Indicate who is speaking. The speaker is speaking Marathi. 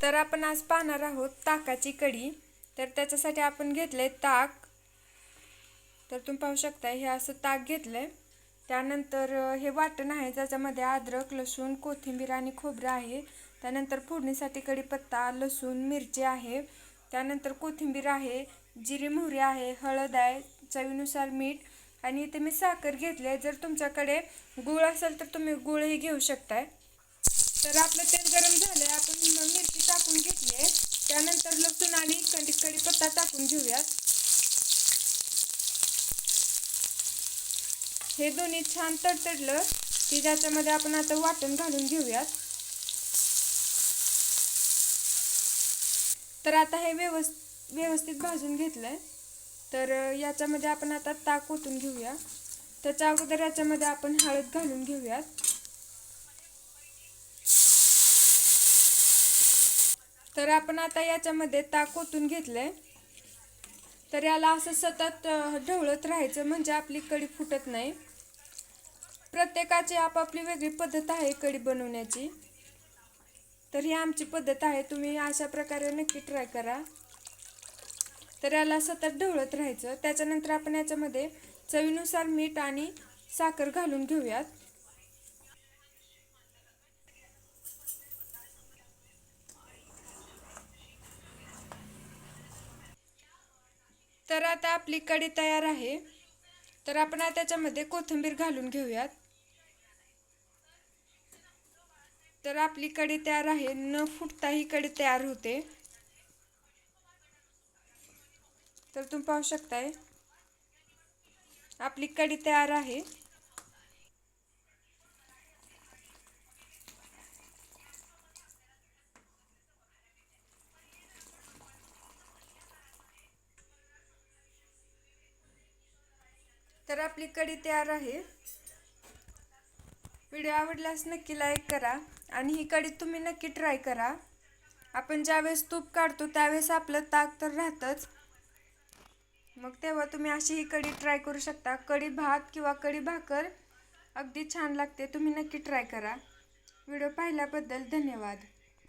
Speaker 1: तर आपण आज पाहणार आहोत ताकाची कढी। तर त्याच्यासाठी आपण घेतले ताक। तर तुम्ही पाहू शकता हे असं ताक घेतलंय। त्यानंतर हे वाटण आहे ज्याच्यामध्ये अद्रक, लसूण, कोथिंबीर आणि खोबरं आहे। त्यानंतर फोडणीसाठी कढीपत्ता, लसूण, मिरची आहे। त्यानंतर कोथिंबीर आहे, जिरी मोहरी आहे, हळद आहे, चवीनुसार मीठ आणि इथे मी साखर घेतली। जर तुमच्याकडे गूळ असेल तर तुम्ही गूळही घेऊ शकताय। तर आपलं तेल गरम झालंय, आपण मिरची टाकून घेतली आहे। त्यानंतर लसूण आणि कढीपत्ता टाकून घेऊयात। हे दोन्ही छान तडतडलं की ज्याच्यामध्ये आपण आता वाटण घालून घेऊयात। तर आता हे व्यवस्थित भाजून घेतलंय। तर याच्यामध्ये आपण आता ताक ओतून घेऊया। त्याच्या अगोदर याच्यामध्ये आपण हळद घालून घेऊयात। तर आपण आता याच्यामध्ये ताक ओतून घेतलंय। तर याला असं सतत ढवळत राहायचं म्हणजे आपली कढी फुटत नाही। प्रत्येकाची आपापली वेगळी पद्धत आहे कढी बनवण्याची। तर ही आमची पद्धत आहे, तुम्ही अशा प्रकारे नक्की ट्राय करा। तर याला सतत ढवळत राहायचं। त्याच्यानंतर आपण याच्यामध्ये चवीनुसार मीठ आणि साखर घालून घेऊयात। तर आता आपली कढी तयार आहे। तर आपण आता त्याच्यामध्ये कोथिंबीर घालून घेऊयात। तर आपली कढी तयार आहे, न फुटता ही कढी तयार होते। तर तुम्ही पाहू शकताय आपली कढी तयार आहे। तर आपली कढी तयार आहे। व्हिडिओ आवडल्यास नक्की लाईक करा आणि ही कढी तुम्ही नक्की ट्राय करा। आपण ज्यावेळेस तूप काढतो त्यावेळेस आपलं ताक तर राहतच, मग तेव्हा तुम्ही अशी ही कढी ट्राय करू शकता। कढी भात किंवा कढी भाकर अगदी छान लागते, तुम्ही नक्की ट्राय करा। व्हिडिओ पाहिल्याबद्दल धन्यवाद।